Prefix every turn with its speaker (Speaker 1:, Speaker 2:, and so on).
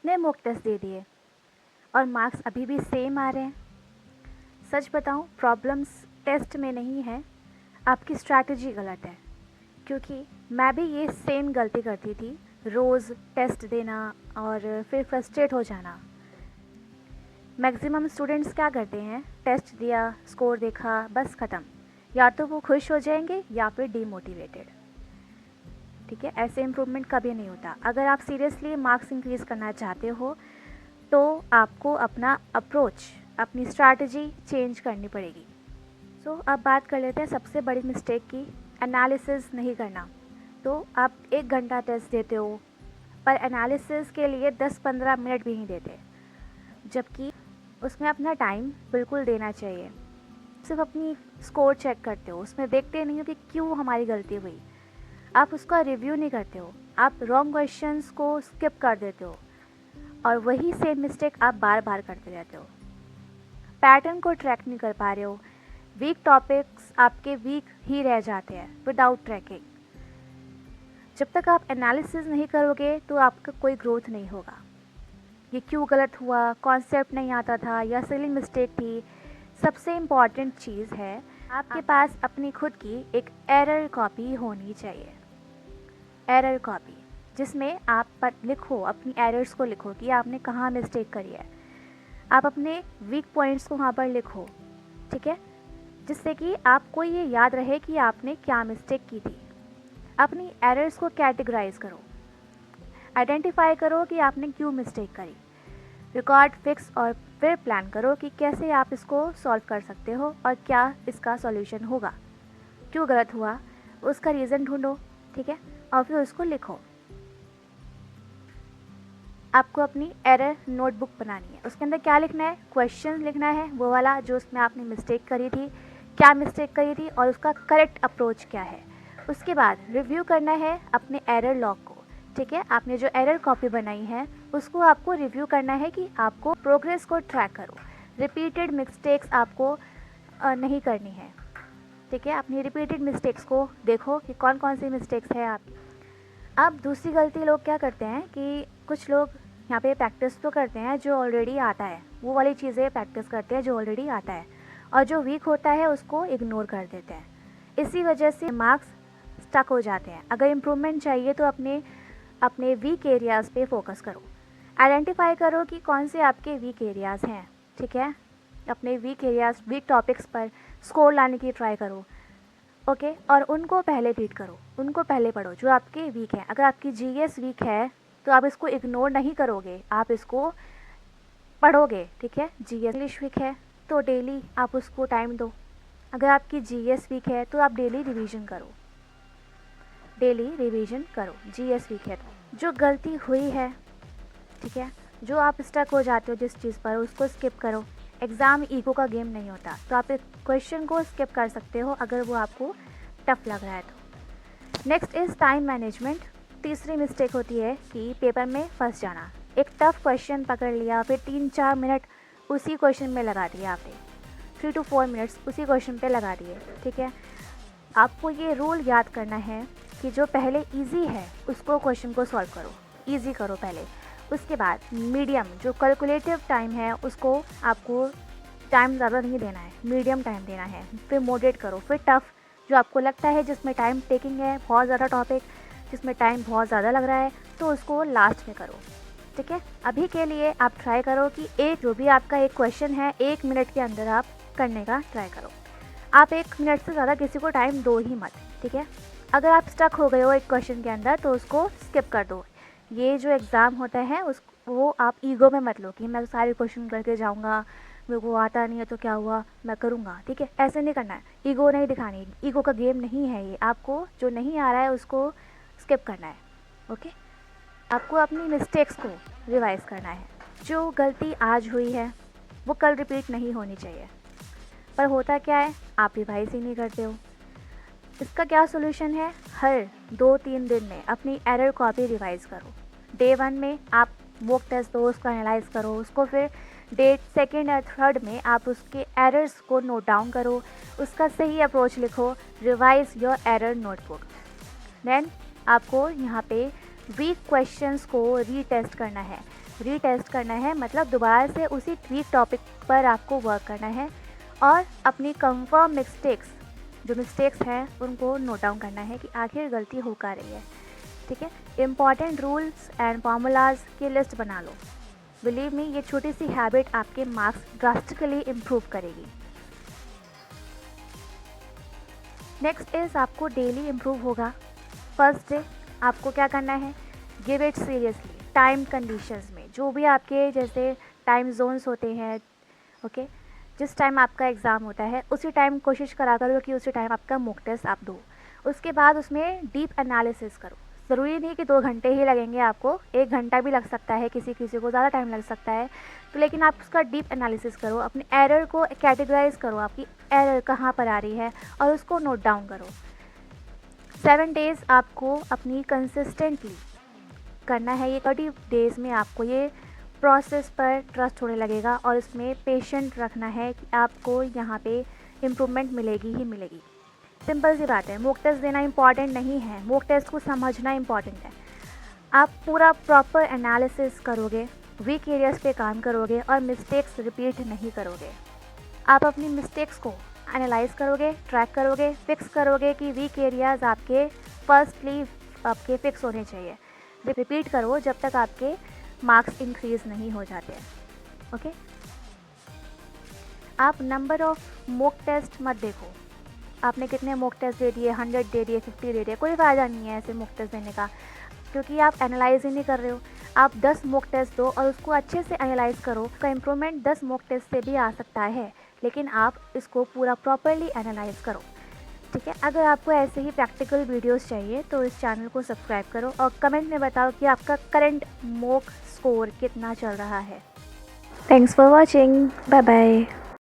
Speaker 1: कितने mock test दे दिए और मार्क्स अभी भी सेम आ रहे हैं। सच बताऊं, प्रॉब्लम्स टेस्ट में नहीं है, आपकी स्ट्रैटेजी गलत है। क्योंकि मैं भी ये सेम गलती करती थी, रोज़ टेस्ट देना और फिर फ्रस्ट्रेट हो जाना। मैक्सिमम स्टूडेंट्स क्या करते हैं, टेस्ट दिया, स्कोर देखा, बस ख़त्म। या तो वो खुश हो जाएंगे या फिर डीमोटिवेटेड। ठीक है, ऐसे इम्प्रूवमेंट कभी नहीं होता। अगर आप सीरियसली मार्क्स इंक्रीज़ करना चाहते हो तो आपको अपना अप्रोच, अपनी स्ट्रैटेजी चेंज करनी पड़ेगी। अब बात कर लेते हैं सबसे बड़ी मिस्टेक की, एनालिसिस नहीं करना। तो आप 1 घंटा टेस्ट देते हो पर एनालिसिस के लिए 10-15 मिनट भी नहीं देते, जबकि उसमें अपना टाइम बिल्कुल देना चाहिए। सिर्फ अपनी स्कोर चेक करते हो, उसमें देखते नहीं हो कि क्यों हमारी गलती हुई। आप उसका रिव्यू नहीं करते हो, आप रॉन्ग क्वेश्चंस को स्किप कर देते हो और वही सेम मिस्टेक आप बार बार करते रहते हो। पैटर्न को ट्रैक नहीं कर पा रहे हो, वीक टॉपिक्स आपके वीक ही रह जाते हैं विदाउट ट्रैकिंग। जब तक आप एनालिसिस नहीं करोगे तो आपका कोई ग्रोथ नहीं होगा। ये क्यों गलत हुआ, कॉन्सेप्ट नहीं आता था या सिली मिस्टेक थी। सबसे इम्पॉर्टेंट चीज़ है, आपके पास अपनी खुद की एक एरर कॉपी होनी चाहिए। एरर कॉपी जिसमें आप लिखो, अपनी एरर्स को लिखो कि आपने कहाँ मिस्टेक करी है। आप अपने वीक पॉइंट्स को वहाँ पर लिखो, ठीक है, जिससे कि आपको ये याद रहे कि आपने क्या मिस्टेक की थी। अपनी एरर्स को कैटेगराइज करो, आइडेंटिफाई करो कि आपने क्यों मिस्टेक करी, रिकॉर्ड, फिक्स और फिर प्लान करो कि कैसे आप इसको सॉल्व कर सकते हो और क्या इसका सॉल्यूशन होगा। क्यों गलत हुआ उसका रीज़न ढूंढो, ठीक है, और फिर उसको लिखो। आपको अपनी एरर नोटबुक बनानी है, उसके अंदर क्या लिखना है, क्वेश्चन लिखना है वो वाला जो उसमें आपने मिस्टेक करी थी, क्या मिस्टेक करी थी और उसका करेक्ट अप्रोच क्या है। उसके बाद रिव्यू करना है अपने एरर लॉग को, ठीक है। आपने जो एरर कॉपी बनाई है उसको आपको रिव्यू करना है कि आपको प्रोग्रेस को ट्रैक करो। रिपीटेड मिस्टेक्स आपको नहीं करनी है, ठीक है। अपनी रिपीटेड मिस्टेक्स को देखो कि कौन कौन सी मिस्टेक्स है आपकी। अब दूसरी गलती लोग क्या करते हैं कि कुछ लोग यहाँ पे प्रैक्टिस तो करते हैं जो ऑलरेडी आता है, वो वाली चीज़ें प्रैक्टिस करते हैं जो ऑलरेडी आता है, और जो वीक होता है उसको इग्नोर कर देते हैं। इसी वजह से मार्क्स स्टक हो जाते हैं। अगर इम्प्रूवमेंट चाहिए तो अपने वीक एरियाज़ पे फोकस करो। आइडेंटिफाई करो कि कौन से आपके वीक एरियाज़ हैं, ठीक है। अपने वीक एरियाज़, वीक टॉपिक्स पर स्कोर लाने की ट्राई करो, ओके, और उनको पहले रीड करो, उनको पहले पढ़ो जो आपके वीक हैं। अगर आपकी जीएस वीक है तो आप इसको इग्नोर नहीं करोगे, आप इसको पढ़ोगे, ठीक है। जीएस इंग्लिश वीक है तो डेली आप उसको टाइम दो। अगर आपकी जीएस वीक है तो आप डेली रिवीजन करो, डेली रिवीजन करो। जीएस वीक है तो जो गलती हुई है, ठीक है, जो आप स्टक हो जाते हो जिस चीज़ पर, उसको स्किप करो। एग्ज़ाम ईगो का गेम नहीं होता, तो आप एक क्वेश्चन को स्किप कर सकते हो अगर वो आपको टफ लग रहा है तो। Next is time management. तीसरी मिस्टेक होती है कि पेपर में फंस जाना। एक टफ क्वेश्चन पकड़ लिया, फिर 3-4 मिनट उसी क्वेश्चन में लगा दिया आपने, 3 to 4 मिनट्स उसी क्वेश्चन पे लगा दिए, ठीक है। आपको ये रूल याद करना है कि जो पहले इजी है उसको क्वेश्चन को सॉल्व करो, इजी करो पहले। उसके बाद मीडियम जो कैलकुलेटिव टाइम है उसको आपको टाइम ज़्यादा नहीं देना है, मीडियम टाइम देना है। फिर मॉडरेट करो, फिर टफ़ जो आपको लगता है जिसमें टाइम टेकिंग है, बहुत ज़्यादा टॉपिक जिसमें टाइम बहुत ज़्यादा लग रहा है, तो उसको लास्ट में करो, ठीक है। अभी के लिए आप ट्राई करो कि जो भी आपका एक क्वेश्चन है 1 मिनट के अंदर आप करने का ट्राई करो। आप 1 मिनट से ज़्यादा किसी को टाइम दो ही मत, ठीक है। अगर आप स्टक हो गए हो एक क्वेश्चन के अंदर तो उसको स्किप कर दो। ये जो एग्ज़ाम होता है वो आप ईगो में मत लो कि मैं सारे क्वेश्चन करके जाऊँगा, मेरे को आता नहीं है तो क्या हुआ, मैं करूँगा, ठीक है। ऐसे नहीं करना है, ईगो नहीं दिखानी, ईगो का गेम नहीं है ये। आपको जो नहीं आ रहा है उसको स्किप करना है, ओके। आपको अपनी मिस्टेक्स को रिवाइज़ करना है। जो गलती आज हुई है वो कल रिपीट नहीं होनी चाहिए, पर होता क्या है, आप रिवाइज़ ही नहीं करते हो। इसका क्या सोल्यूशन है, हर 2-3 दिन में अपनी एरर कॉपी रिवाइज़ करो। डे 1 में आप मॉक टेस्ट दो, उसको एनालाइज करो, उसको फिर डे 2nd या 3rd में आप उसके एरर्स को नोट डाउन करो, उसका सही अप्रोच लिखो, revise your error notebook. Then आपको यहाँ पे वीक क्वेश्चंस को रीटेस्ट करना है। रीटेस्ट करना है, मतलब दोबारा से उसी ट्वीक टॉपिक पर आपको वर्क करना है और अपनी कंफर्म मिस्टेक्स, जो मिस्टेक्स हैं उनको नोट डाउन करना है कि आखिर गलती हो क्या रही है। ठीक है, इम्पॉर्टेंट रूल्स एंड फार्मूलाज की लिस्ट बना लो। बिलीव मी, ये छोटी सी हैबिट आपके मार्क्स ड्रास्टिकली इम्प्रूव करेगी। नेक्स्ट इज़ आपको डेली इम्प्रूव होगा। फर्स्ट डे आपको क्या करना है, give it seriously. Time conditions में जो भी आपके जैसे टाइम जोन्स होते हैं, ओके, जिस टाइम आपका एग्ज़ाम होता है उसी टाइम कोशिश करा करो कि उसी टाइम आपका मॉक टेस्ट आप दो। उसके बाद उसमें डीप एनालिसिस करो। ज़रूरी नहीं कि 2 घंटे ही लगेंगे, आपको 1 घंटा भी लग सकता है, किसी किसी को ज़्यादा टाइम लग सकता है, तो लेकिन आप उसका डीप एनालिसिस करो, अपने एरर को कैटेगराइज करो, आपकी एरर कहाँ पर आ रही है और उसको नोट डाउन करो। 7 डेज़ आपको अपनी कंसिस्टेंटली करना है। ये 30 डेज़ में आपको ये प्रोसेस पर ट्रस्ट होने लगेगा और इसमें पेशेंट रखना है कि आपको यहाँ पे इम्प्रूवमेंट मिलेगी ही मिलेगी। सिंपल सी बात है, मॉक टेस्ट देना इम्पॉर्टेंट नहीं है, मॉक टेस्ट को समझना इम्पॉर्टेंट है। आप पूरा प्रॉपर एनालिसिस करोगे, वीक एरियाज़ पे काम करोगे और मिस्टेक्स रिपीट नहीं करोगे। आप अपनी मिस्टेक्स को एनालाइज करोगे, ट्रैक करोगे, फिक्स करोगे कि वीक एरियाज़ आपके फर्स्टली आपके फिक्स होने चाहिए। रिपीट करो जब तक आपके मार्क्स इंक्रीज़ नहीं हो जाते हैं। ओके, आप नंबर ऑफ मॉक टेस्ट मत देखो, आपने कितने मॉक टेस्ट दे दिए, 100 दे दिए, 50 दे दिए, कोई फ़ायदा नहीं है ऐसे मॉक टेस्ट देने का, क्योंकि आप एनालाइज ही नहीं कर रहे हो। आप 10 मॉक टेस्ट दो और उसको अच्छे से एनालाइज करो। उसका इम्प्रूवमेंट 10 मॉक टेस्ट से भी आ सकता है, लेकिन आप इसको पूरा प्रॉपरली एनालाइज करो। ठीक है, अगर आपको ऐसे ही प्रैक्टिकल वीडियोस चाहिए तो इस चैनल को सब्सक्राइब करो और कमेंट में बताओ कि आपका करंट मॉक स्कोर कितना चल रहा है। Thanks for watching, bye bye.